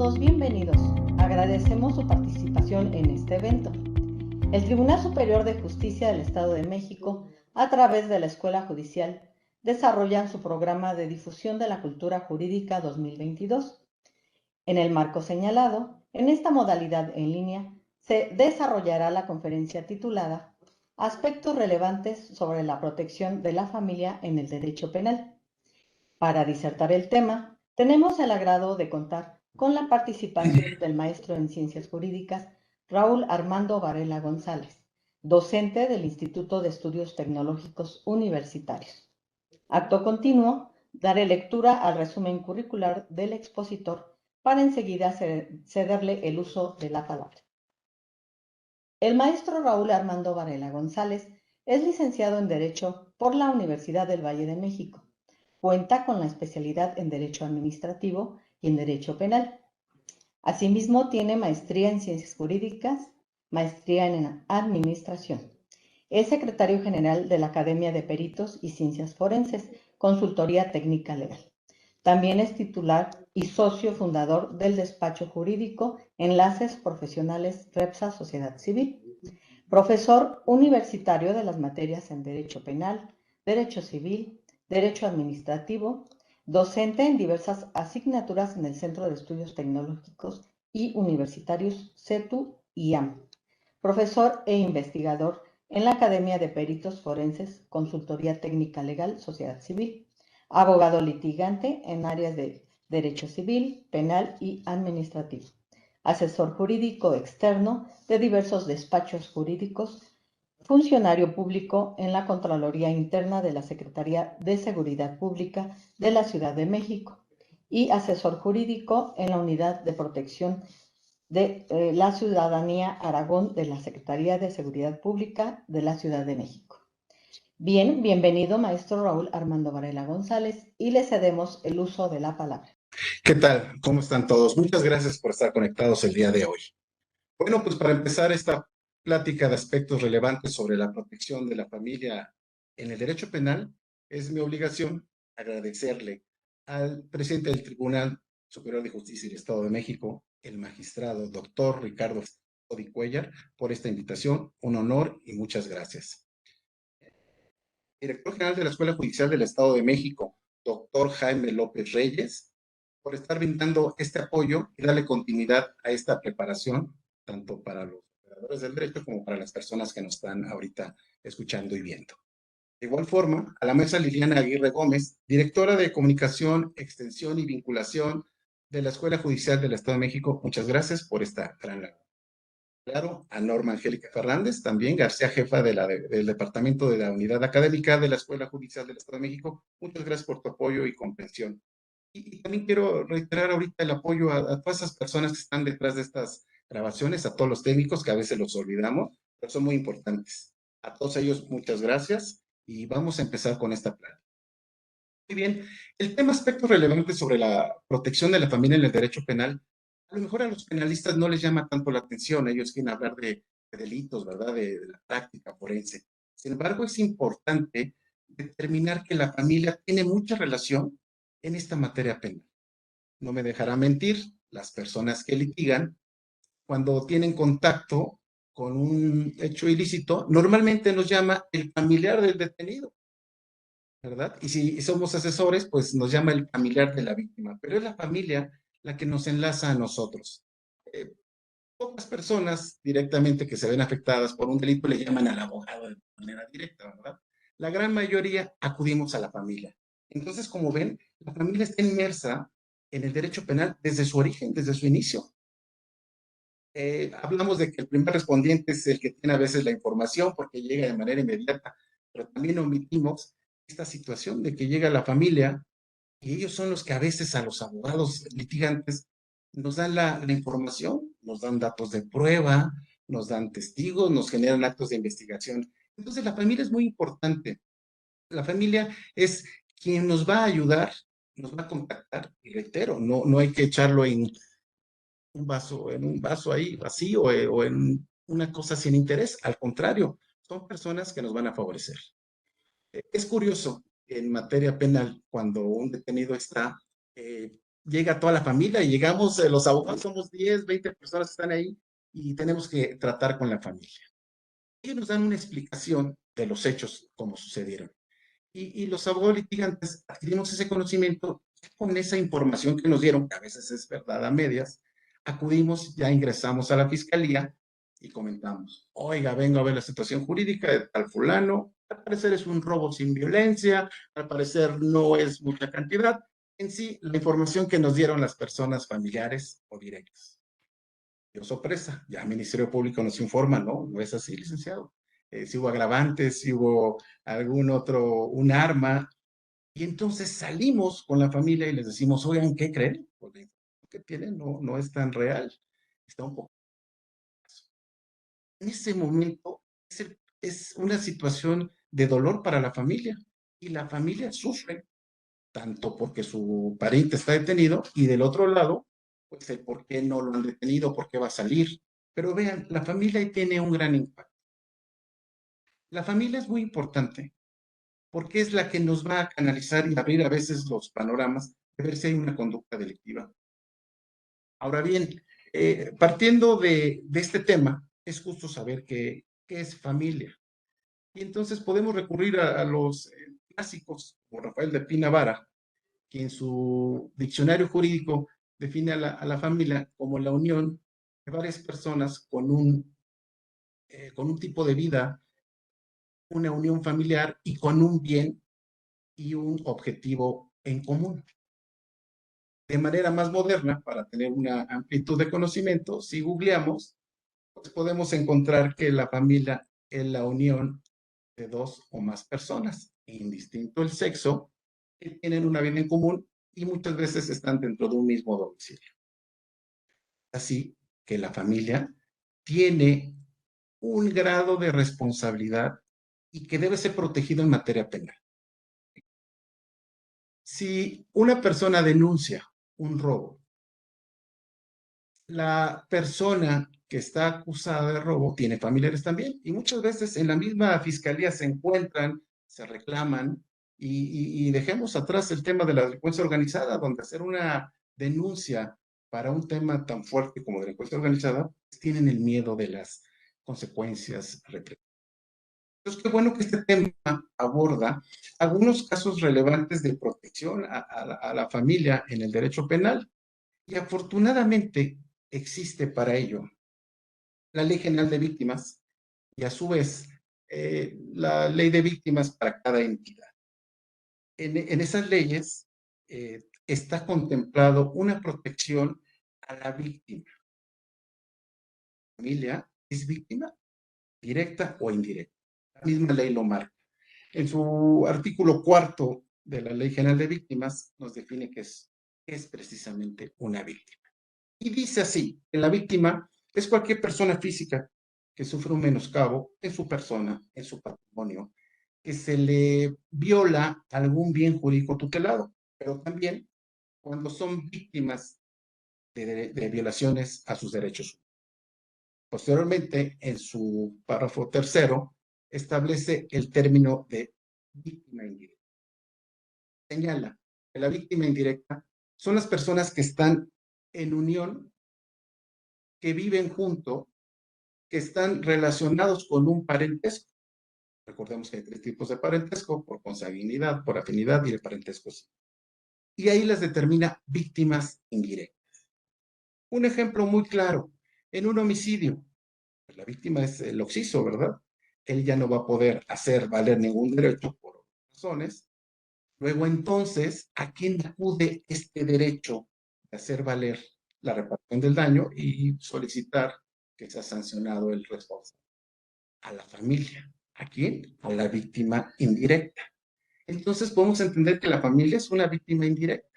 todos bienvenidos. Agradecemos su participación en este evento. El Tribunal Superior de Justicia del Estado de México, a través de la Escuela Judicial, desarrollan su programa de difusión de la cultura jurídica 2022. En el marco señalado, en esta modalidad en línea, se desarrollará la conferencia titulada Aspectos relevantes sobre la protección de la familia en el derecho penal. Para disertar el tema, tenemos el agrado de contar con la participación del maestro en Ciencias Jurídicas, Raúl Armando Varela González, docente del Instituto de Estudios Tecnológicos Universitarios. Acto continuo, daré lectura al resumen curricular del expositor para enseguida cederle el uso de la palabra. El maestro Raúl Armando Varela González es licenciado en Derecho por la Universidad del Valle de México. Cuenta con la especialidad en Derecho Administrativo y en Derecho Penal. Asimismo, tiene maestría en Ciencias Jurídicas, maestría en Administración. Es secretario general de la Academia de Peritos y Ciencias Forenses, Consultoría Técnica Legal. También es titular y socio fundador del despacho jurídico Enlaces Profesionales REPSA Sociedad Civil. Profesor universitario de las materias en Derecho Penal, Derecho Civil, Derecho Administrativo, docente en diversas asignaturas en el Centro de Estudios Tecnológicos y Universitarios CETU y AM. Profesor e investigador en la Academia de Peritos Forenses, Consultoría Técnica Legal, Sociedad Civil. Abogado litigante en áreas de Derecho Civil, Penal y Administrativo. Asesor jurídico externo de diversos despachos jurídicos, funcionario público en la Contraloría Interna de la Secretaría de Seguridad Pública de la Ciudad de México y asesor jurídico en la Unidad de Protección de la Ciudadanía Aragón de la Secretaría de Seguridad Pública de la Ciudad de México. Bien, bienvenido maestro Raúl Armando Varela González y le cedemos el uso de la palabra. ¿Qué tal? ¿Cómo están todos? Muchas gracias por estar conectados el día de hoy. Bueno, pues para empezar esta plática de aspectos relevantes sobre la protección de la familia en el derecho penal, es mi obligación agradecerle al presidente del Tribunal Superior de Justicia del Estado de México, el magistrado doctor Ricardo Cuellar, por esta invitación. Un honor y muchas gracias. Director general de la Escuela Judicial del Estado de México, doctor Jaime López Reyes, por estar brindando este apoyo y darle continuidad a esta preparación, tanto para los operadores del derecho como para las personas que nos están ahorita escuchando y viendo. De igual forma, a la maestra Liliana Aguirre Gómez, directora de Comunicación, Extensión y Vinculación de la Escuela Judicial del Estado de México, muchas gracias por esta gran labor. Claro, a Norma Angélica Fernández, también García, jefa del Departamento de la Unidad Académica de la Escuela Judicial del Estado de México, muchas gracias por tu apoyo y comprensión. Y también quiero reiterar ahorita el apoyo a todas esas personas que están detrás de estas grabaciones, a todos los técnicos que a veces los olvidamos, pero son muy importantes. A todos ellos, muchas gracias y vamos a empezar con esta plática. Muy bien, el tema aspectos relevantes sobre la protección de la familia en el derecho penal, a lo mejor a los penalistas no les llama tanto la atención, ellos quieren hablar de delitos, ¿verdad? De la práctica forense. Sin embargo, es importante determinar que la familia tiene mucha relación en esta materia penal. No me dejará mentir, las personas que litigan, cuando tienen contacto con un hecho ilícito, normalmente nos llama el familiar del detenido, ¿verdad? Y si somos asesores, pues nos llama el familiar de la víctima, pero es la familia la que nos enlaza a nosotros. Pocas personas directamente que se ven afectadas por un delito le llaman al abogado de manera directa, ¿verdad? La gran mayoría acudimos a la familia. Entonces, como ven, la familia está inmersa en el derecho penal desde su origen, desde su inicio. Hablamos de que el primer respondiente es el que tiene a veces la información porque llega de manera inmediata, pero también omitimos esta situación de que llega la familia y ellos son los que a veces a los abogados litigantes nos dan la información, nos dan datos de prueba, nos dan testigos, nos generan actos de investigación. Entonces la familia es muy importante. La familia es quien nos va a ayudar, nos va a contactar, y reitero, no hay que echarlo en un vaso ahí vacío o en una cosa sin interés. Al contrario, son personas que nos van a favorecer. Es curioso, en materia penal, cuando un detenido está llega toda la familia y llegamos, los abogados somos 10, 20 personas que están ahí y tenemos que tratar con la familia. Ellos nos dan una explicación de los hechos, como sucedieron. Y los abogados litigantes adquirimos ese conocimiento con esa información que nos dieron, que a veces es verdad a medias, acudimos, ya ingresamos a la fiscalía y comentamos, oiga, vengo a ver la situación jurídica de tal fulano, al parecer es un robo sin violencia, al parecer no es mucha cantidad, en sí, la información que nos dieron las personas familiares o directas. Dio sorpresa, ya el Ministerio Público nos informa, no, no es así, licenciado. Si hubo agravantes, si hubo algún otro, un arma, y entonces salimos con la familia y les decimos, oigan, ¿qué creen? Pues la información que tienen no es tan real, está un poco. En ese momento es una situación de dolor para la familia, y la familia sufre tanto porque su pariente está detenido y del otro lado, pues el por qué no lo han detenido, por qué va a salir. Pero vean, la familia ahí tiene un gran impacto. La familia es muy importante porque es la que nos va a canalizar y abrir a veces los panoramas de ver si hay una conducta delictiva. Ahora bien, partiendo de este tema, es justo saber qué es familia. Y entonces podemos recurrir a los clásicos, como Rafael de Pina Vara, que en su diccionario jurídico define a la familia como la unión de varias personas con un tipo de vida, una unión familiar y con un bien y un objetivo en común. De manera más moderna, para tener una amplitud de conocimiento, si googleamos, pues podemos encontrar que la familia es la unión de dos o más personas, indistinto el sexo, que tienen una vida en común y muchas veces están dentro de un mismo domicilio. Así que la familia tiene un grado de responsabilidad y que debe ser protegido en materia penal. Si una persona denuncia un robo, la persona que está acusada de robo tiene familiares también y muchas veces en la misma fiscalía se encuentran, se reclaman y dejemos atrás el tema de la delincuencia organizada, donde hacer una denuncia para un tema tan fuerte como delincuencia organizada, pues tienen el miedo de las consecuencias represivas. Entonces, qué bueno que este tema aborda algunos casos relevantes de protección a la familia en el derecho penal. Y afortunadamente existe para ello la Ley General de Víctimas y a su vez la Ley de Víctimas para cada entidad. En esas leyes está contemplado una protección a la víctima. La familia es víctima directa o indirecta. La misma ley lo marca. En su artículo cuarto de la Ley General de Víctimas nos define qué es precisamente una víctima. Y dice así, que la víctima es cualquier persona física que sufre un menoscabo en su persona, en su patrimonio, que se le viola algún bien jurídico tutelado, pero también cuando son víctimas de violaciones a sus derechos. Posteriormente, en su párrafo tercero, establece el término de víctima indirecta. Señala que la víctima indirecta son las personas que están en unión, que viven juntos, que están relacionados con un parentesco. Recordemos que hay tres tipos de parentesco: por consanguinidad, por afinidad y el parentesco. Y ahí las determina víctimas indirectas. Un ejemplo muy claro, en un homicidio, pues la víctima es el occiso, ¿verdad? Él ya no va a poder hacer valer ningún derecho por razones. Luego entonces, ¿a quién acude este derecho de hacer valer la reparación del daño y solicitar que sea sancionado el responsable? A la familia. ¿A quién? A la víctima indirecta. Entonces podemos entender que la familia es una víctima indirecta.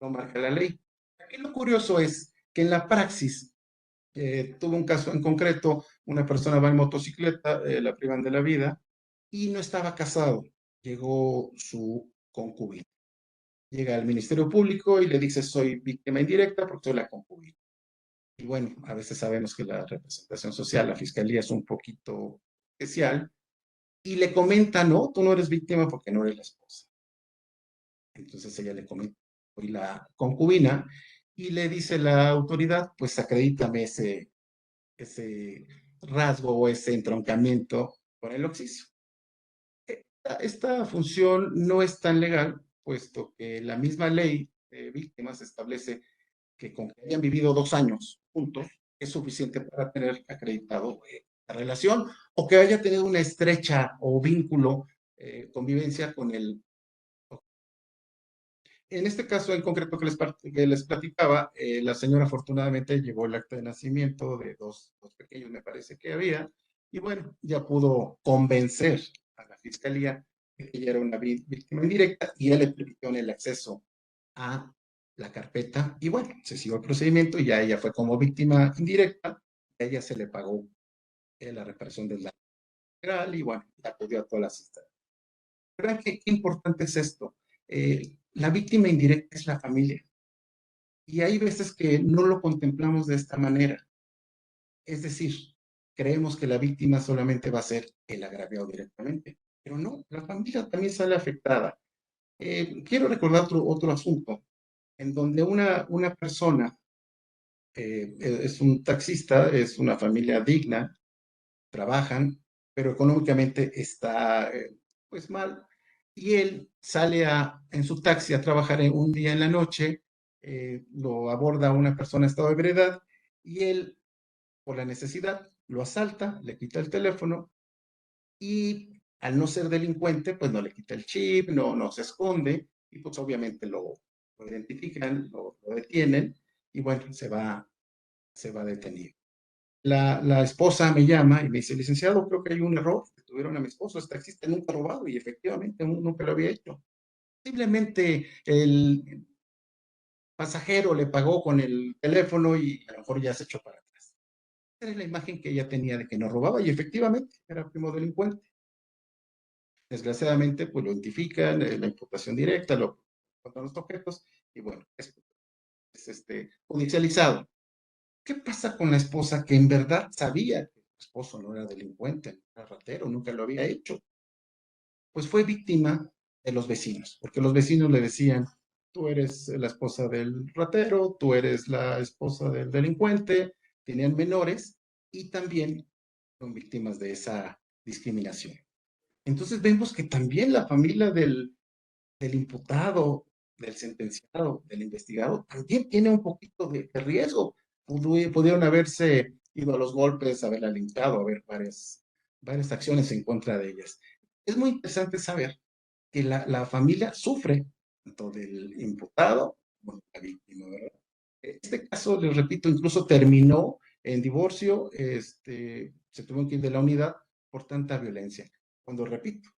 Lo marca la ley. Aquí lo curioso es que en la praxis, tuvo un caso en concreto, una persona va en motocicleta, la privan de la vida y no estaba casado. Llegó su concubina. Llega al Ministerio Público y le dice, soy víctima indirecta porque soy la concubina. Y bueno, a veces sabemos que la representación social, la fiscalía es un poquito especial, y le comenta, no, tú no eres víctima porque no eres la esposa. Entonces ella le comenta, y la concubina, y le dice la autoridad, pues acredítame ese rasgo o ese entroncamiento con el occiso. Esta función no es tan legal, puesto que la misma ley de víctimas establece que con que hayan vivido 2 años juntos es suficiente para tener acreditado la relación o que haya tenido una estrecha o vínculo, convivencia con el. En este caso en concreto que les platicaba, la señora afortunadamente llevó el acta de nacimiento de dos pequeños, me parece que había, y bueno, ya pudo convencer a la fiscalía de que ella era una víctima indirecta y ya le permitieron el acceso a la carpeta y bueno, se siguió el procedimiento y ya ella fue como víctima indirecta, a ella se le pagó la reparación del daño integral y bueno, acudió a todas las instancias. ¿Verdad qué importante es esto? La víctima indirecta es la familia. Y hay veces que no lo contemplamos de esta manera. Es decir, creemos que la víctima solamente va a ser el agraviado directamente, pero no, la familia también sale afectada. Quiero recordar otro asunto, en donde una persona es un taxista, es una familia digna, trabajan, pero económicamente está pues mal. Y él sale en su taxi a trabajar un día en la noche, lo aborda una persona en estado de ebriedad y él, por la necesidad, lo asalta, le quita el teléfono y al no ser delincuente, pues no le quita el chip, no se esconde y pues obviamente lo identifican, lo detienen y bueno, se va detenido. La esposa me llama y me dice, licenciado, creo que hay un error, tuvieron a mi esposo, este taxista nunca ha robado y efectivamente nunca lo había hecho. Simplemente el pasajero le pagó con el teléfono y a lo mejor ya se echó para atrás. Esa es la imagen que ella tenía de que no robaba y efectivamente era primo delincuente. Desgraciadamente, pues lo identifican, la imputación directa, lo encuentran los objetos y bueno, es judicializado. ¿Qué pasa con la esposa que en verdad sabía que su esposo no era delincuente, no era ratero, nunca lo había hecho? Pues fue víctima de los vecinos, porque los vecinos le decían, tú eres la esposa del ratero, tú eres la esposa del delincuente, tenían menores y también son víctimas de esa discriminación. Entonces vemos que también la familia del imputado, del sentenciado, del investigado, también tiene un poquito de riesgo. Pudieron haberse ido a los golpes, haberla linchado, haber varias acciones en contra de ellas. Es muy interesante saber que la familia sufre tanto del imputado como de la víctima, ¿verdad? Este caso, les repito, incluso terminó en divorcio, se tuvo que ir de la unidad por tanta violencia. Cuando repito,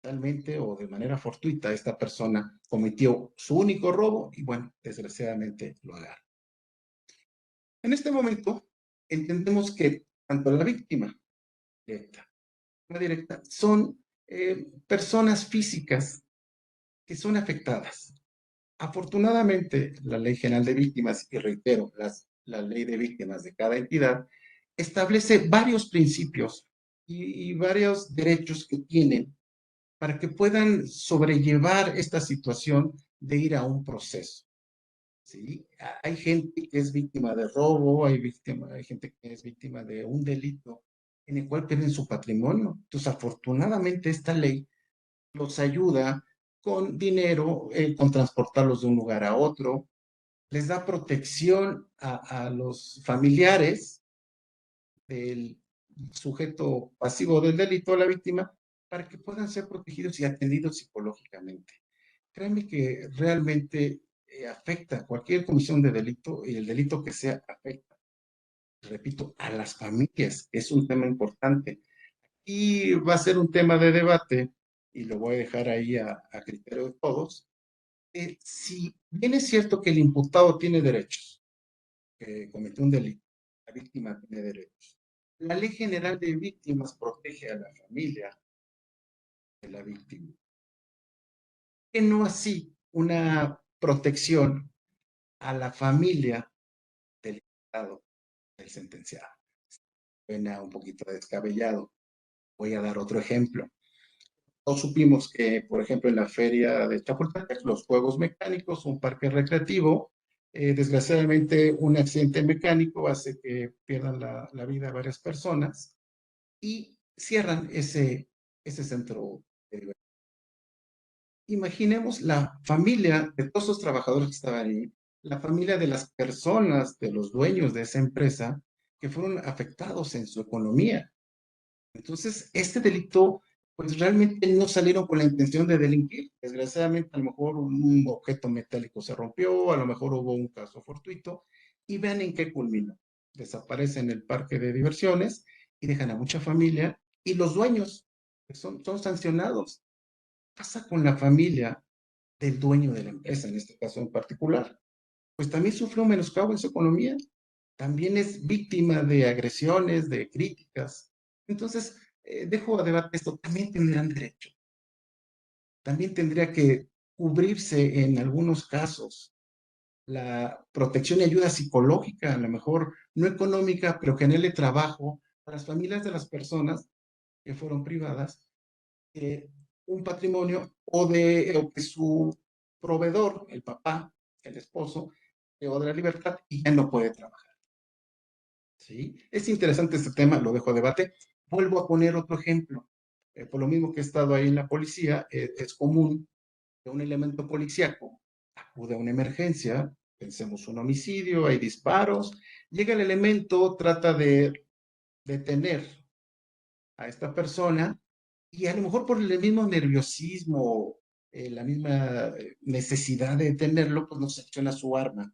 realmente o de manera fortuita esta persona cometió su único robo y bueno, desgraciadamente lo agarra. En este momento entendemos que tanto la víctima directa como directa son personas físicas que son afectadas. Afortunadamente, la Ley General de Víctimas, y reitero, la Ley de Víctimas de cada entidad, establece varios principios y varios derechos que tienen para que puedan sobrellevar esta situación de ir a un proceso. ¿Sí? Hay gente que es víctima de robo, hay gente que es víctima de un delito en el cual pierden su patrimonio. Entonces, afortunadamente, esta ley los ayuda con dinero, con transportarlos de un lugar a otro, les da protección a los familiares del sujeto pasivo del delito, la víctima, para que puedan ser protegidos y atendidos psicológicamente. Créanme que realmente afecta cualquier comisión de delito y el delito que sea afecta, repito, a las familias. Es un tema importante y va a ser un tema de debate y lo voy a dejar ahí a criterio de todos. Si bien es cierto que el imputado tiene derechos, que cometió un delito, la víctima tiene derechos. La Ley General de Víctimas protege a la familia de la víctima. Que no así una protección a la familia del imputado, del sentenciado. Suena un poquito descabellado. Voy a dar otro ejemplo. Todos supimos que, por ejemplo, en la feria de Chapultepec, los juegos mecánicos, un parque recreativo, desgraciadamente un accidente mecánico hace que pierdan la vida varias personas y cierran ese centro de diversión. Imaginemos la familia de todos los trabajadores que estaban ahí, la familia de las personas, de los dueños de esa empresa, que fueron afectados en su economía. Entonces, este delito, pues realmente no salieron con la intención de delinquir. Desgraciadamente, a lo mejor un objeto metálico se rompió, a lo mejor hubo un caso fortuito, y vean en qué culminó. Desaparecen el parque de diversiones y dejan a mucha familia, y los dueños que son sancionados. Pasa con la familia del dueño de la empresa, en este caso en particular. Pues también sufre un menoscabo en su economía, también es víctima de agresiones, de críticas. Entonces, dejo a debate esto, también tendrán derecho, también tendría que cubrirse en algunos casos la protección y ayuda psicológica, a lo mejor no económica, pero genere trabajo a las familias de las personas que fueron privadas de un patrimonio o que su proveedor, el papá, el esposo, quedó de la libertad y ya no puede trabajar. ¿Sí? Es interesante este tema, lo dejo a debate. Vuelvo a poner otro ejemplo. Por lo mismo que he estado ahí en la policía, es común que un elemento policíaco acude a una emergencia, pensemos un homicidio, hay disparos, llega el elemento, trata de detener a esta persona y a lo mejor por el mismo nerviosismo, la misma necesidad de detenerlo, pues no secciona su arma,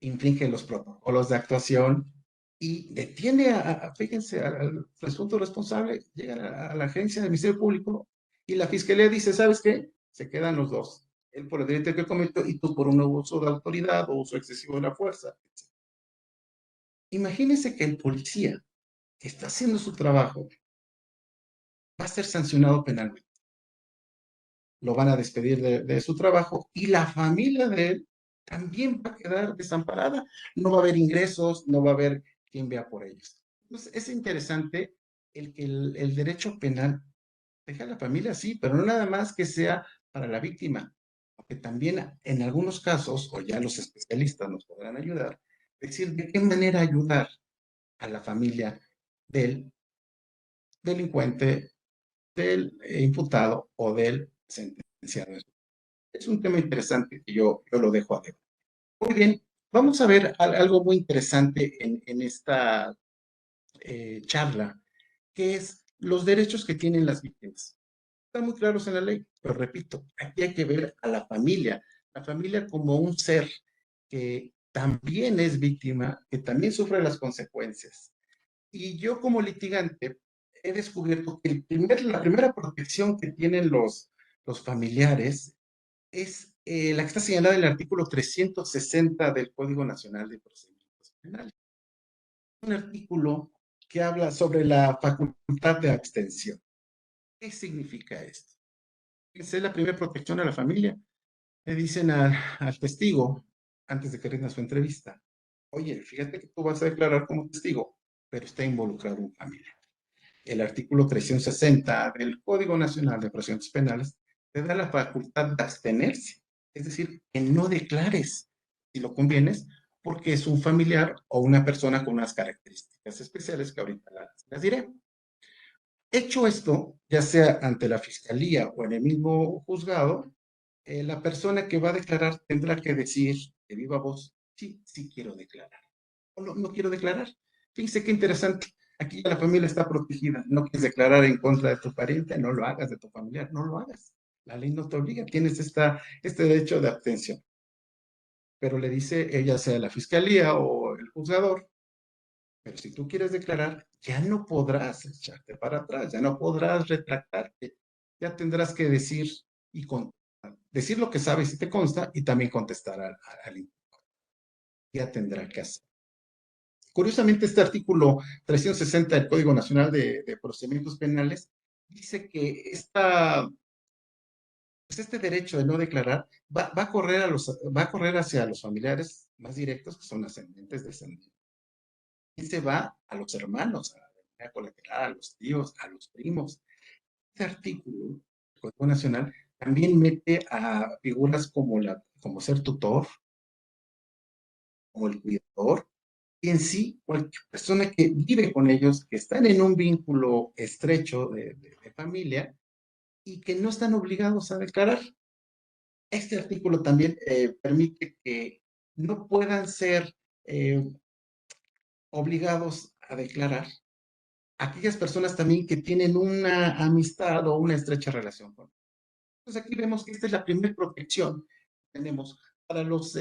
infringe los protocolos de actuación y detiene fíjense, al presunto responsable, llega a la agencia del Ministerio Público y la fiscalía dice, ¿sabes qué? Se quedan los dos. Él por el delito que cometió y tú por un uso de autoridad o uso excesivo de la fuerza. Imagínense que el policía que está haciendo su trabajo va a ser sancionado penalmente. Lo van a despedir de su trabajo y la familia de él también va a quedar desamparada. No va a haber ingresos, no va a haber quien vea por ellos. Entonces, es interesante el que el derecho penal deja a la familia, sí, pero no nada más que sea para la víctima, porque también en algunos casos, o ya los especialistas nos podrán ayudar, decir de qué manera ayudar a la familia del delincuente, del imputado o del sentenciado. Es un tema interesante que yo lo dejo a ver. Muy bien, vamos a ver algo muy interesante en esta charla, que es los derechos que tienen las víctimas. Están muy claros en la ley, pero repito, aquí hay que ver a la familia como un ser que también es víctima, que también sufre las consecuencias. Y yo como litigante he descubierto que la primera protección que tienen los familiares es la que está señalada en el artículo 360 del Código Nacional de Procedimientos Penales. Un artículo que habla sobre la facultad de abstención. ¿Qué significa esto? Esa es la primera protección a la familia. Le dicen al testigo, antes de que rinda su entrevista, oye, fíjate que tú vas a declarar como testigo, pero está involucrado un familiar. El artículo 360 del Código Nacional de Procedimientos Penales te da la facultad de abstenerse, es decir, que no declares si lo convienes, porque es un familiar o una persona con unas características especiales que ahorita las diré. Hecho esto, ya sea ante la fiscalía o en el mismo juzgado, la persona que va a declarar tendrá que decir de viva voz, sí, sí quiero declarar, o no, no quiero declarar. Fíjense qué interesante. Aquí ya la familia está protegida. No quieres declarar en contra de tu pariente, no lo hagas, de tu familiar, no lo hagas. La ley no te obliga, tienes este derecho de abstención. Pero le dice ella, sea la fiscalía o el juzgador, pero si tú quieres declarar, ya no podrás echarte para atrás, ya no podrás retractarte, ya tendrás que decir y decir lo que sabes y te consta y también contestar al ya tendrá que hacer. Curiosamente, este artículo 360 del Código Nacional de Procedimientos Penales dice que pues este derecho de no declarar va a correr hacia los familiares más directos, que son ascendentes, descendientes. Y se va a los hermanos, a la colateral, a los tíos, a los primos. Este artículo Código Nacional también mete a figuras como ser tutor, como el cuidador, y en sí cualquier persona que vive con ellos, que están en un vínculo estrecho de familia y que no están obligados a declarar. Este artículo también permite que no puedan ser eh, obligados a declarar aquellas personas también que tienen una amistad o una estrecha relación con. Entonces aquí vemos que esta es la primera protección que tenemos para los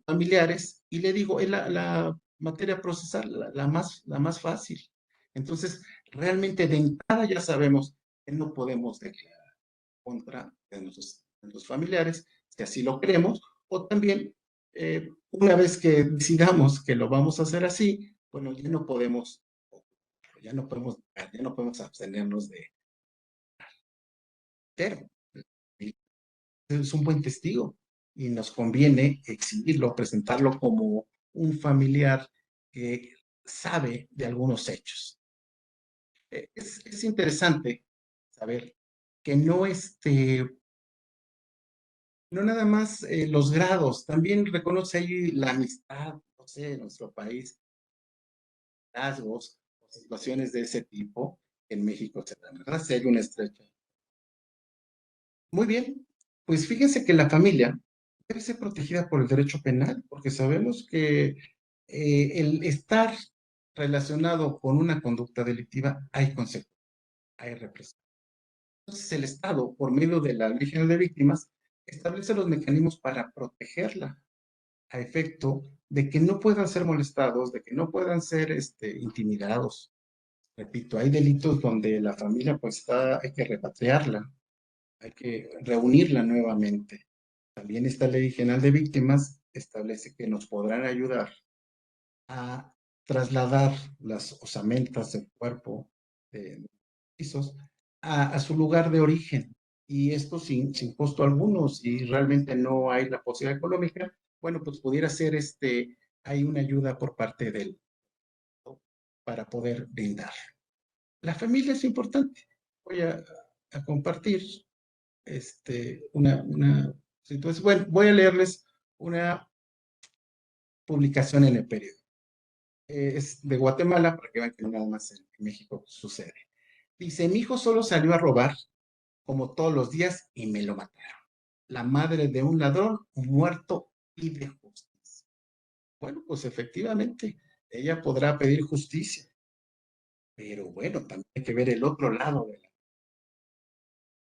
familiares y le digo, es la materia procesal la más fácil. Entonces, realmente de entrada ya sabemos que no podemos declarar contra de nuestros familiares, si así lo queremos, o también una vez que decidamos que lo vamos a hacer así, bueno, ya no podemos abstenernos de, pero es un buen testigo y nos conviene exhibirlo, presentarlo como un familiar que sabe de algunos hechos. Es interesante saber que no nada más los grados, también reconoce ahí la amistad, no sé, en nuestro país, rasgos o situaciones de ese tipo en México se dan, ¿verdad? Si hay una estrecha. Muy bien, pues fíjense que la familia debe ser protegida por el derecho penal, porque sabemos que el estar relacionado con una conducta delictiva hay consecuencias, hay represión. Entonces el Estado, por medio de la Ley General de Víctimas, establece los mecanismos para protegerla a efecto de que no puedan ser molestados, de que no puedan ser intimidados. Repito, hay delitos donde la familia pues hay que repatriarla, hay que reunirla nuevamente. También esta Ley General de Víctimas establece que nos podrán ayudar a trasladar las osamentas del cuerpo de pisos a su lugar de origen. Y esto sin costo alguno, si realmente no hay la posibilidad económica, bueno, pues pudiera ser hay una ayuda por parte del para poder brindar. La familia es importante. Voy a compartir una situación. Bueno, voy a leerles una publicación en el periódico. Es de Guatemala, para que vean que no nada más en México sucede. Dice, mi hijo solo salió a robar, como todos los días, y me lo mataron. La madre de un ladrón muerto pide justicia. Bueno, pues efectivamente, ella podrá pedir justicia, pero bueno, también hay que ver el otro lado de la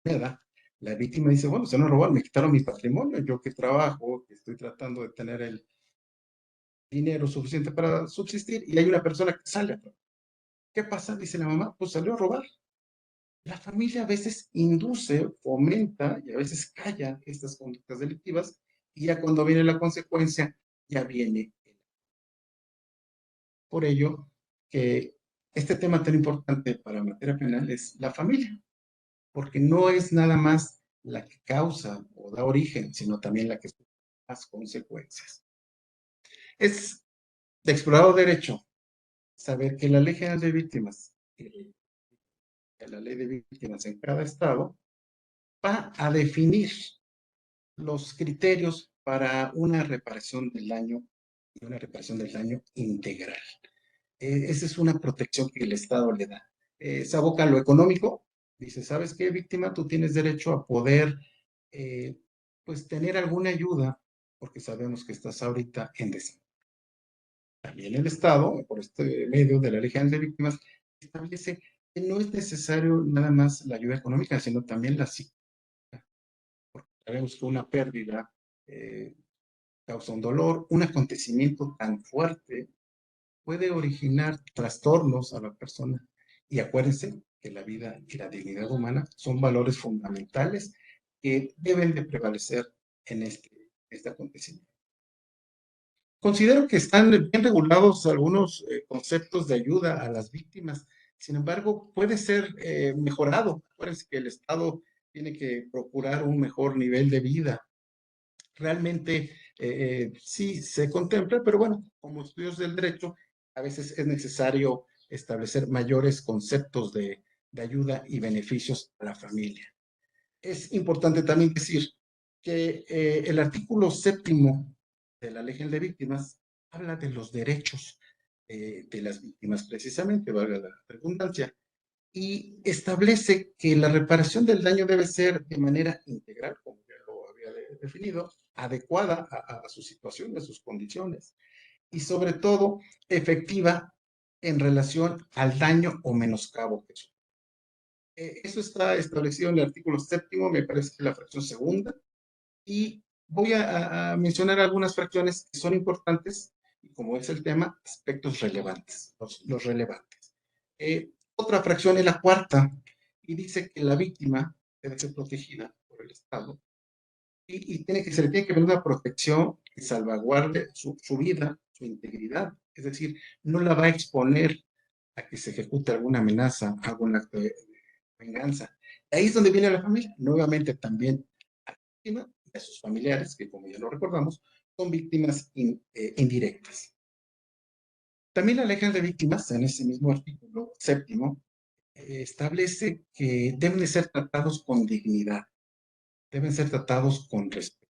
moneda. La víctima dice, bueno, se no robaron, me quitaron mi patrimonio, yo que trabajo, que estoy tratando de tener el dinero suficiente para subsistir, y hay una persona que sale a robar. ¿Qué pasa? Dice la mamá, pues salió a robar. La familia a veces induce, fomenta y a veces calla estas conductas delictivas y ya cuando viene la consecuencia, ya viene. Por ello, que este tema tan importante para materia penal es la familia, porque no es nada más la que causa o da origen, sino también la que sufre las consecuencias. Es de explorado derecho saber que la Ley General de Víctimas, la Ley de Víctimas en cada estado, va a definir los criterios para una reparación del daño y una reparación del daño integral. Esa es una protección que el Estado le da. Se aboca a lo económico, dice, ¿sabes qué, víctima? Tú tienes derecho a poder, pues, tener alguna ayuda, porque sabemos que estás ahorita en desempleo. También el Estado, por este medio de la Ley General de Víctimas, establece que no es necesario nada más la ayuda económica, sino también la psicológica. Porque sabemos que una pérdida eh, causa un dolor, un acontecimiento tan fuerte puede originar trastornos a la persona. Y acuérdense que la vida y la dignidad humana son valores fundamentales que deben de prevalecer en este acontecimiento. Considero que están bien regulados algunos conceptos de ayuda a las víctimas. Sin embargo, puede ser mejorado. Acuérdense que el Estado tiene que procurar un mejor nivel de vida. Realmente sí se contempla, pero bueno, como estudios del derecho, a veces es necesario establecer mayores conceptos de ayuda y beneficios a la familia. Es importante también decir que el artículo 7º de la Ley General de Víctimas habla de los derechos de las víctimas, precisamente, valga la redundancia, y establece que la reparación del daño debe ser de manera integral, como ya lo había definido, adecuada a su situación, a sus condiciones, y sobre todo efectiva en relación al daño o menoscabo que sufre. Eso está establecido en el artículo 7º, me parece que la fracción segunda, y voy a mencionar algunas fracciones que son importantes, y como es el tema, aspectos relevantes, los relevantes. Otra fracción es la cuarta, y dice que la víctima debe ser protegida por el Estado, y se le tiene que ver una protección que salvaguarde su vida, su integridad, es decir, no la va a exponer a que se ejecute alguna amenaza, algún acto de venganza. Ahí es donde viene la familia, nuevamente también a la víctima y a sus familiares, que como ya lo recordamos, son víctimas indirectas. También la ley de víctimas, en ese mismo artículo 7º, establece que deben de ser tratados con dignidad, deben ser tratados con respeto.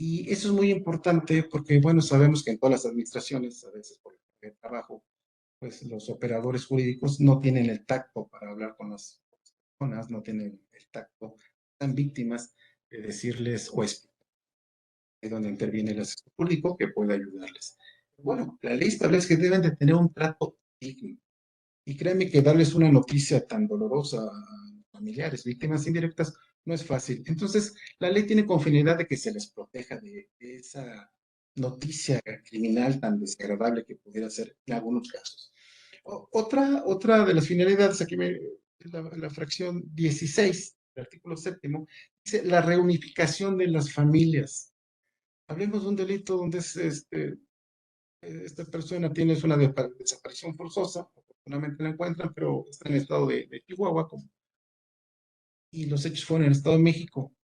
Y eso es muy importante porque, bueno, sabemos que en todas las administraciones, a veces por el trabajo, pues los operadores jurídicos no tienen el tacto para hablar con las personas, no tienen el tacto, están víctimas de decirles o es donde interviene el asesor público que puede ayudarles. Bueno, la ley establece que deben de tener un trato digno. Y créanme que darles una noticia tan dolorosa a familiares, víctimas indirectas, no es fácil. Entonces, la ley tiene con finalidad de que se les proteja de esa noticia criminal tan desagradable que pudiera ser en algunos casos. Otra de las finalidades, aquí la fracción 16 del artículo 7º, dice la reunificación de las familias. Hablemos de un delito donde esta persona tiene una desaparición forzosa, afortunadamente la encuentran, pero está en el estado de Chihuahua y los hechos fueron en el estado de México.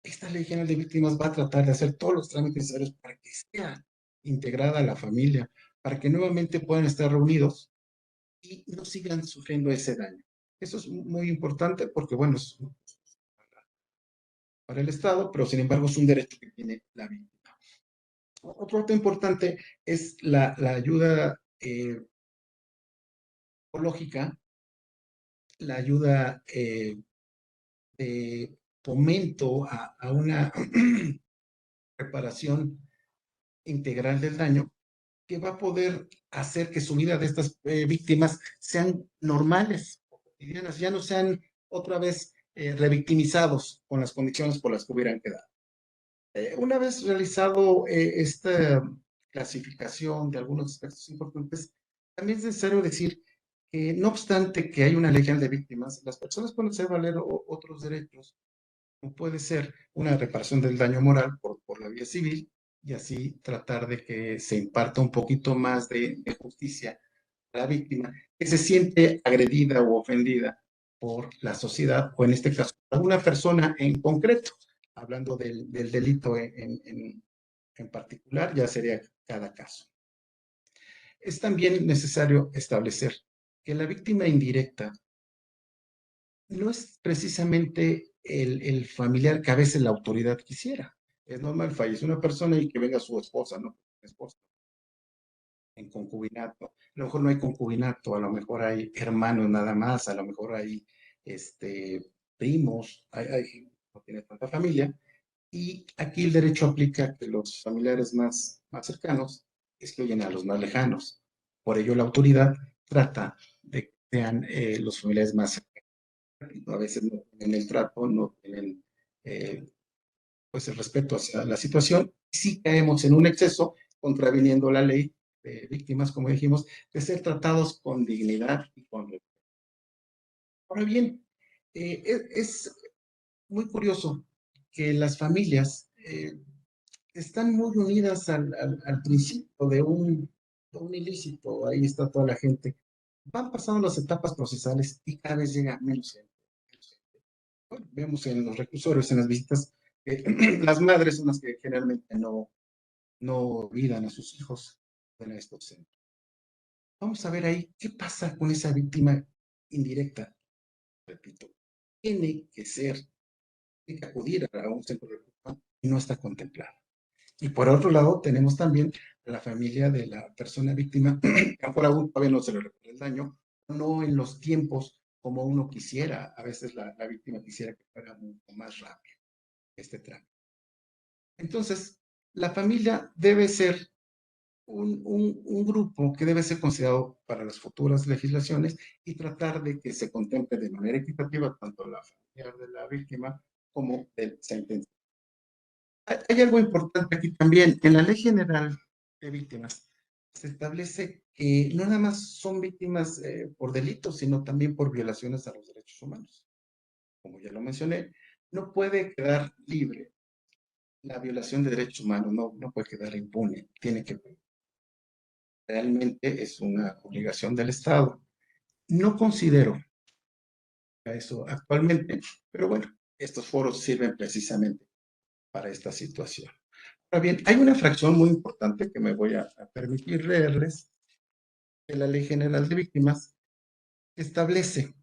Esta ley general de víctimas va a tratar de hacer todos los trámites necesarios para que sea integrada a la familia, para que nuevamente puedan estar reunidos y no sigan sufriendo ese daño. Eso es muy importante porque, bueno, es para el Estado, pero sin embargo es un derecho que tiene la víctima. Otro dato importante es la ayuda psicológica, la ayuda de fomento a una reparación integral del daño que va a poder hacer que su vida de estas víctimas sean normales, cotidianas, ya no sean otra vez revictimizados con las condiciones por las que hubieran quedado. Una vez realizado esta clasificación de algunos aspectos importantes, también es necesario decir que no obstante que hay una ley general de víctimas, las personas pueden hacer valer otros derechos, como puede ser una reparación del daño moral por la vía civil, y así tratar de que se imparta un poquito más de justicia a la víctima que se siente agredida o ofendida por la sociedad, o en este caso, alguna persona en concreto, hablando del delito en particular, ya sería cada caso. Es también necesario establecer que la víctima indirecta no es precisamente el familiar que a veces la autoridad quisiera. Es normal, fallece una persona y que venga su esposa, ¿no? Esposa en concubinato. A lo mejor no hay concubinato, a lo mejor hay hermanos nada más, a lo mejor hay primos, no tiene tanta familia. Y aquí el derecho aplica que los familiares más cercanos excluyen a los más lejanos. Por ello, la autoridad trata de que sean los familiares más cercanos. A veces no tienen el trato, no tienen pues el respeto hacia la situación. Sí caemos en un exceso, contraviniendo la ley de víctimas, como dijimos, de ser tratados con dignidad y con respeto. Ahora bien, es muy curioso que las familias están muy unidas al principio de un ilícito, ahí está toda la gente. Van pasando las etapas procesales y cada vez llega menos gente. Bueno, vemos en los reclusorios, en las visitas, las madres son las que generalmente no olvidan a sus hijos en estos centros. Vamos a ver ahí qué pasa con esa víctima indirecta. Repito, tiene que ser tiene que acudir a un centro de recursos y no está contemplado. Y por otro lado, tenemos también a la familia de la persona víctima, que a aún todavía no se le repara el daño, no en los tiempos como uno quisiera. A veces la víctima quisiera que fuera mucho más rápido este trámite. Entonces, la familia debe ser un grupo que debe ser considerado para las futuras legislaciones y tratar de que se contemple de manera equitativa tanto la familia de la víctima como del sentenciado. Hay algo importante aquí también. En la Ley General de Víctimas se establece que no nada más son víctimas por delitos, sino también por violaciones a los derechos humanos. Como ya lo mencioné, no puede quedar libre la violación de derechos humanos, no puede quedar impune, tiene que realmente es una obligación del Estado. No considero eso actualmente, pero bueno, estos foros sirven precisamente para esta situación. Ahora bien, hay una fracción muy importante que me voy a permitir leerles de la Ley General de Víctimas, que establece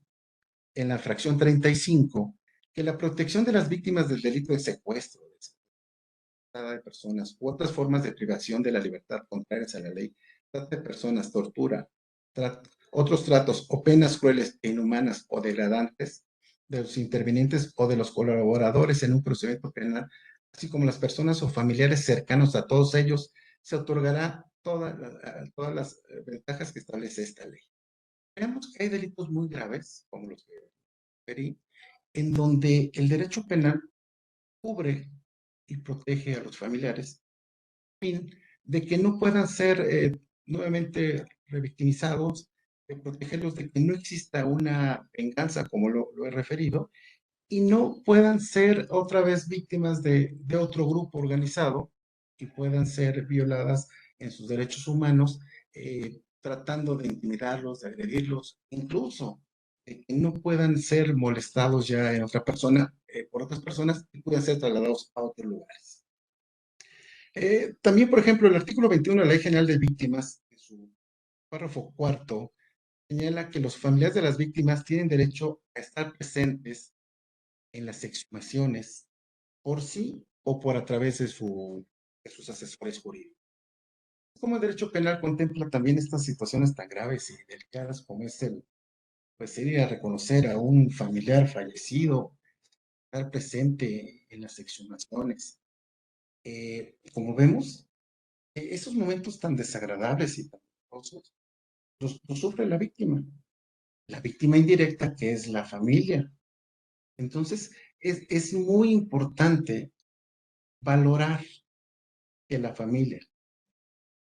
en la fracción 35 que la protección de las víctimas del delito de secuestro, de personas u otras formas de privación de la libertad contrarias a la ley, trata de personas, tortura, otros tratos o penas crueles e inhumanas o degradantes de los intervinientes o de los colaboradores en un procedimiento penal, así como las personas o familiares cercanos a todos ellos, se otorgará todas las ventajas que establece esta ley. Veamos que hay delitos muy graves, como los que referí, en donde el derecho penal cubre y protege a los familiares, fin de que no puedan ser nuevamente revictimizados, de protegerlos de que no exista una venganza, como lo he referido, y no puedan ser otra vez víctimas de otro grupo organizado y puedan ser violadas en sus derechos humanos, tratando de intimidarlos, de agredirlos, incluso de que no puedan ser molestados ya en otra persona, por otras personas y puedan ser trasladados a otros lugares. También, por ejemplo, el artículo 21 de la Ley General de Víctimas, en su párrafo cuarto, señala que los familiares de las víctimas tienen derecho a estar presentes en las exhumaciones por sí o por a través de sus asesores jurídicos. Como el derecho penal contempla también estas situaciones tan graves y delicadas como es pues ir a reconocer a un familiar fallecido, estar presente en las exhumaciones. Como vemos, esos momentos tan desagradables y tan dolorosos los sufre la víctima indirecta que es la familia. Entonces, es muy importante valorar que la familia,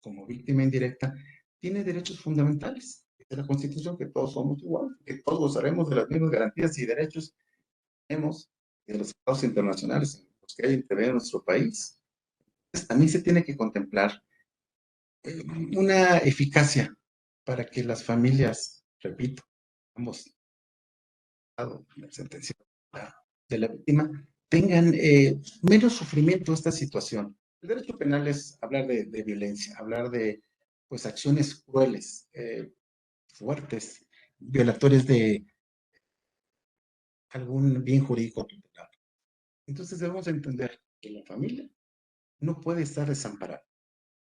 como víctima indirecta, tiene derechos fundamentales de la Constitución, que todos somos iguales, que todos gozaremos de las mismas garantías y derechos que tenemos de los tratados internacionales en los que hay intervenido en nuestro país. Entonces, también se tiene que contemplar una eficacia para que las familias, repito, ambos la sentencia de la víctima, tengan menos sufrimiento esta situación. El derecho penal es hablar de violencia, hablar de pues acciones crueles, fuertes, violatorias de algún bien jurídico tutelado. Entonces debemos entender que la familia no puede estar desamparada.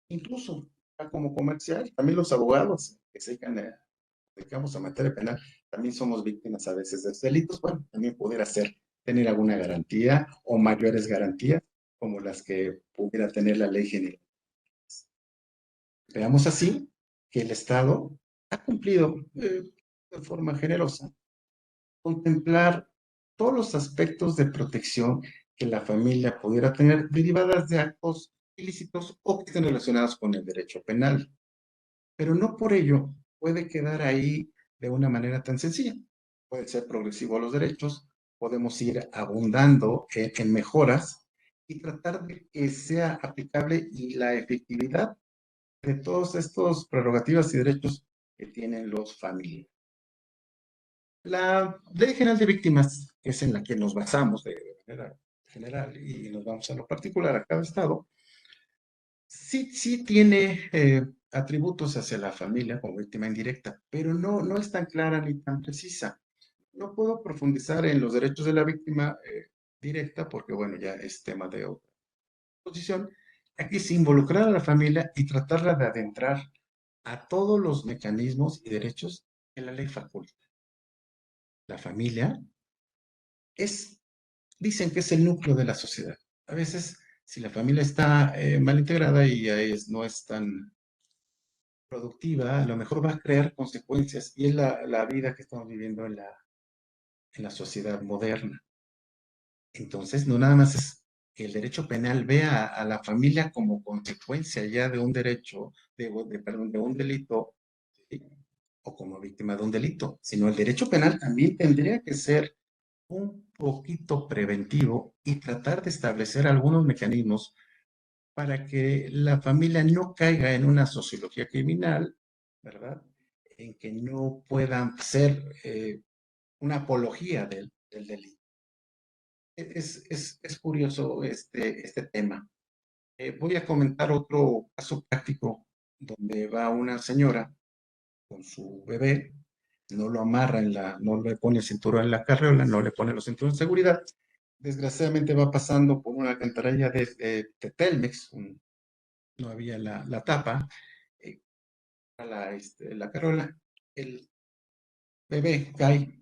Incluso como comercial, también los abogados que se dedicamos a materia penal, también somos víctimas a veces de delitos. Bueno, también poder tener alguna garantía o mayores garantías como las que pudiera tener la ley general. Veamos así que el Estado ha cumplido de forma generosa contemplar todos los aspectos de protección que la familia pudiera tener derivadas de actos ilícitos o que estén relacionados con el derecho penal. Pero no por ello puede quedar ahí de una manera tan sencilla. Puede ser progresivo los derechos, podemos ir abundando en mejoras y tratar de que sea aplicable y la efectividad de todos estos prerrogativas y derechos que tienen los familiares. La Ley General de Víctimas, que es en la que nos basamos de manera general y nos vamos a lo particular a cada estado, sí tiene atributos hacia la familia como víctima indirecta, pero no es tan clara ni tan precisa. No puedo profundizar en los derechos de la víctima directa, porque bueno, ya es tema de otra posición. Aquí es involucrar a la familia y tratarla de adentrar a todos los mecanismos y derechos que la ley faculta. La familia es, dicen que es el núcleo de la sociedad. A veces, si la familia está mal integrada y no es tan productiva, a lo mejor va a crear consecuencias y es la vida que estamos viviendo en la sociedad moderna. Entonces, no nada más es que el derecho penal vea a la familia como consecuencia ya de un derecho, perdón, de un delito, ¿sí? O como víctima de un delito, sino el derecho penal también tendría que ser un poquito preventivo y tratar de establecer algunos mecanismos para que la familia no caiga en una sociología criminal, ¿verdad? En que no puedan ser una apología del delito. Es curioso este tema. Voy a comentar otro caso práctico donde va una señora con su bebé, no lo amarra no le pone el cinturón en la carriola, no le pone los cinturones de seguridad. Desgraciadamente va pasando por una alcantarilla de Telmex, no había la tapa, la carriola, el bebé cae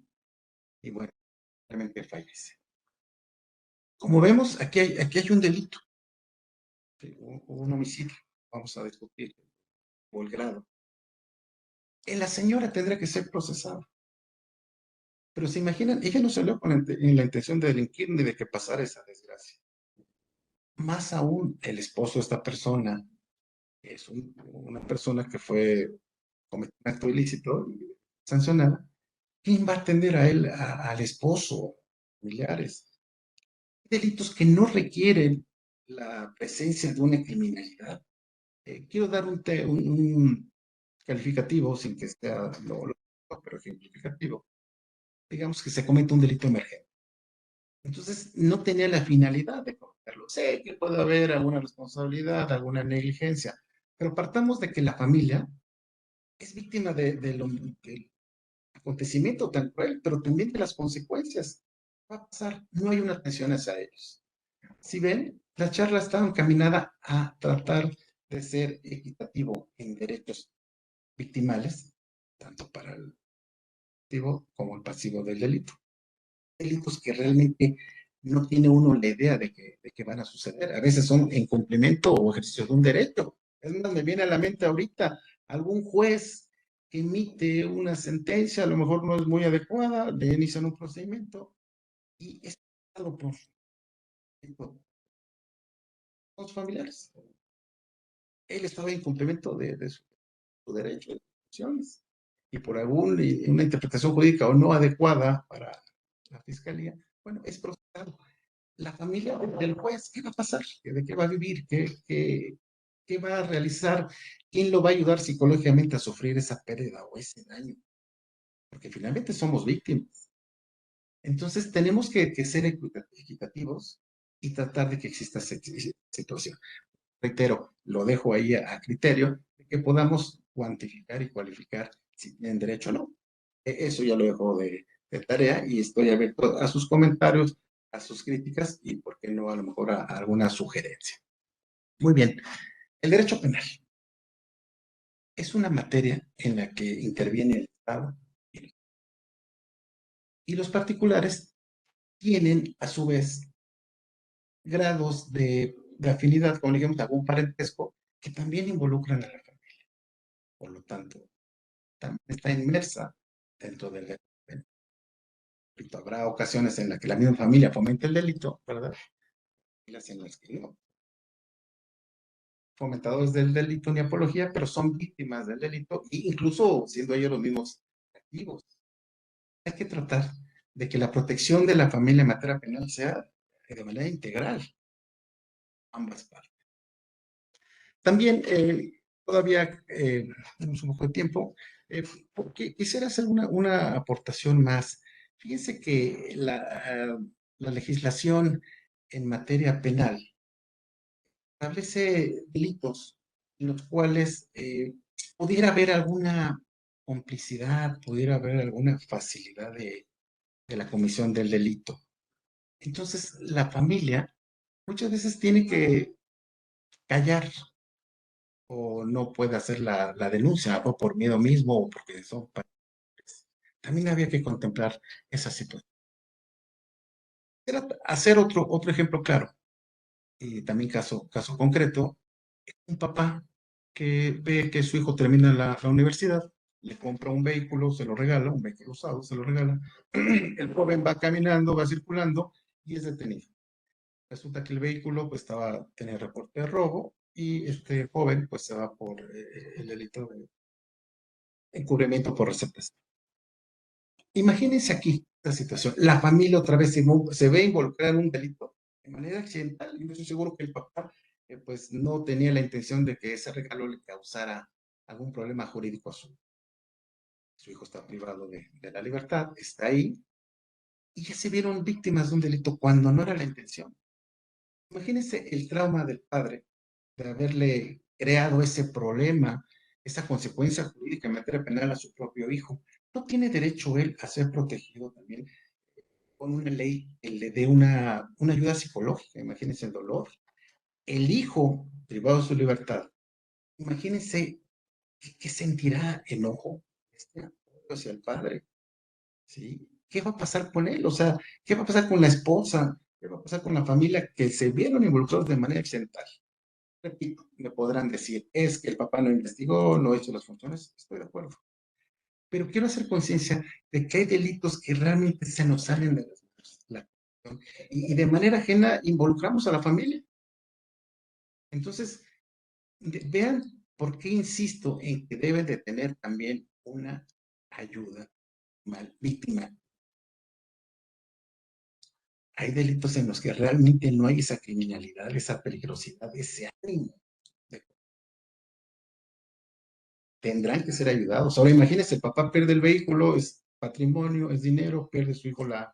y bueno, realmente fallece. Como vemos, aquí hay un delito, ¿sí? Un homicidio, vamos a discutir, o el grado. La señora tendrá que ser procesada. Pero se imaginan, ella no salió en la intención de delinquir ni de que pasara esa desgracia. Más aún, el esposo de esta persona es una persona que fue cometió un acto ilícito y sancionada. ¿Quién va a atender a él, al esposo, familiares? Delitos que no requieren la presencia de una criminalidad. Quiero dar un calificativo, sin que sea pero ejemplificativo. Digamos que se comete un delito emergente. Entonces, no tenía la finalidad de cometerlo. Sé que puede haber alguna responsabilidad, alguna negligencia, pero partamos de que la familia es víctima del acontecimiento tan cruel, pero también de las consecuencias. Va a pasar, no hay una atención hacia ellos. Si ven, la charla está encaminada a tratar de ser equitativo en derechos victimales, tanto para el activo como el pasivo del delito. Delitos que realmente no tiene uno la idea de que van a suceder. A veces son incumplimiento o ejercicio de un derecho. Es más, me viene a la mente ahorita algún juez que emite una sentencia, a lo mejor no es muy adecuada, le inician un procedimiento y es por los familiares. Él estaba en cumplimiento de su derecho de acciones y por una interpretación jurídica o no adecuada para la fiscalía, bueno, es procesado. La familia del juez, ¿qué va a pasar? ¿De qué va a vivir? ¿Qué va a realizar? ¿Quién lo va a ayudar psicológicamente a sufrir esa pérdida o ese daño? Porque finalmente somos víctimas. Entonces tenemos que ser equitativos y tratar de que exista esa situación. Reitero, lo dejo ahí a criterio de que podamos cuantificar y cualificar si tienen derecho o no. Eso ya lo dejo de tarea y estoy abierto a sus comentarios, a sus críticas y, por qué no, a lo mejor a alguna sugerencia. Muy bien. El derecho penal es una materia en la que interviene el Estado y los particulares tienen, a su vez, grados de afinidad, como digamos, algún parentesco, que también involucran a la familia. Por lo tanto, también está inmersa dentro del derecho penal. Habrá ocasiones en las que la misma familia fomenta el delito, ¿verdad? Y las en las que no. Fomentadores del delito ni apología, pero son víctimas del delito, e incluso siendo ellos los mismos activos. Hay que tratar de que la protección de la familia en materia penal sea de manera integral, ambas partes. También, todavía tenemos un poco de tiempo, porque quisiera hacer una aportación más. Fíjense que la legislación en materia penal establece delitos en los cuales pudiera haber alguna complicidad, pudiera haber alguna facilidad de la comisión del delito. Entonces, la familia muchas veces tiene que callar o no puede hacer la denuncia o por miedo mismo o porque son padres. También había que contemplar esa situación. Era hacer otro ejemplo claro y también caso concreto, un papá que ve que su hijo termina la universidad, le compra un vehículo, se lo regala, un vehículo usado, se lo regala. El joven va caminando, va circulando y es detenido. Resulta que el vehículo pues tenía reporte de robo y este joven pues se va por el delito de encubrimiento por receptas. Imagínense aquí esta situación. La familia otra vez se ve involucrada en un delito de manera accidental. Yo estoy seguro que el papá pues no tenía la intención de que ese regalo le causara algún problema jurídico a su hijo. Está privado de la libertad, está ahí y ya se vieron víctimas de un delito cuando no era la intención. Imagínense el trauma del padre de haberle creado ese problema, esa consecuencia jurídica en materia penal a su propio hijo. ¿No tiene derecho él a ser protegido también con una ley que le dé una ayuda psicológica? Imagínense el dolor. El hijo privado de su libertad, imagínense qué sentirá enojo hacia el padre, ¿sí? ¿Qué va a pasar con él? O sea, ¿qué va a pasar con la esposa? ¿Qué va a pasar con la familia que se vieron involucrados de manera accidental? Repito, me podrán decir, es que el papá no investigó, no hizo las funciones, estoy de acuerdo. Pero quiero hacer conciencia de que hay delitos que realmente se nos salen de las manos. Y de manera ajena involucramos a la familia. Entonces, vean por qué insisto en que deben de tener también una ayuda víctima. Hay delitos en los que realmente no hay esa criminalidad, esa peligrosidad, ese ánimo. Tendrán que ser ayudados. Ahora imagínense, el papá pierde el vehículo, es patrimonio, es dinero, pierde su hijo la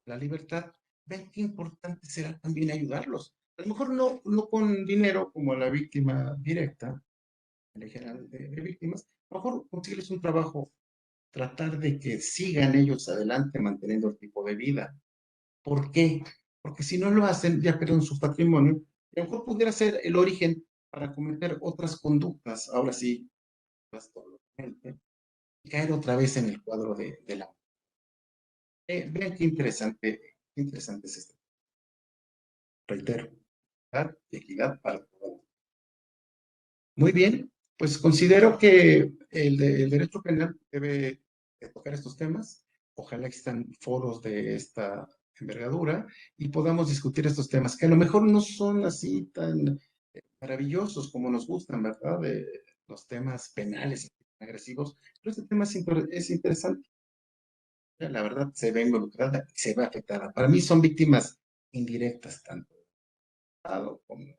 libertad. Ven qué importante será también ayudarlos. A lo mejor no con dinero como a la víctima directa, en general de víctimas, a lo mejor conseguirles un trabajo, tratar de que sigan ellos adelante manteniendo el tipo de vida. ¿Por qué? Porque si no lo hacen, ya pierden su patrimonio. A lo mejor pudiera ser el origen para cometer otras conductas, ahora sí, y caer otra vez en el cuadro de la... vean qué interesante es esto. Reitero, equidad para todos. Muy bien, pues considero que el derecho penal debe de tocar estos temas. Ojalá existan foros de esta envergadura y podamos discutir estos temas, que a lo mejor no son así tan maravillosos como nos gustan, ¿verdad? De los temas penales agresivos, pero este tema es interesante. La verdad se ve involucrada y se ve afectada. Para mí son víctimas indirectas, tanto Estado como...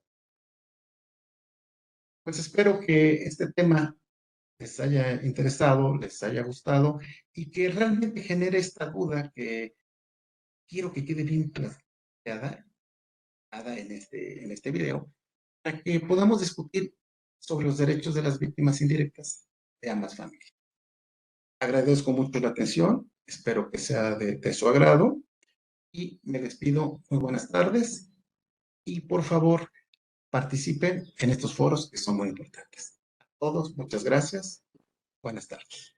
Pues espero que este tema les haya interesado, les haya gustado y que realmente genere esta duda que quiero que quede bien planteada en este video, para que podamos discutir sobre los derechos de las víctimas indirectas de ambas familias. Agradezco mucho la atención, espero que sea de su agrado y me despido. Muy buenas tardes y por favor participen en estos foros que son muy importantes. A todos, muchas gracias. Buenas tardes.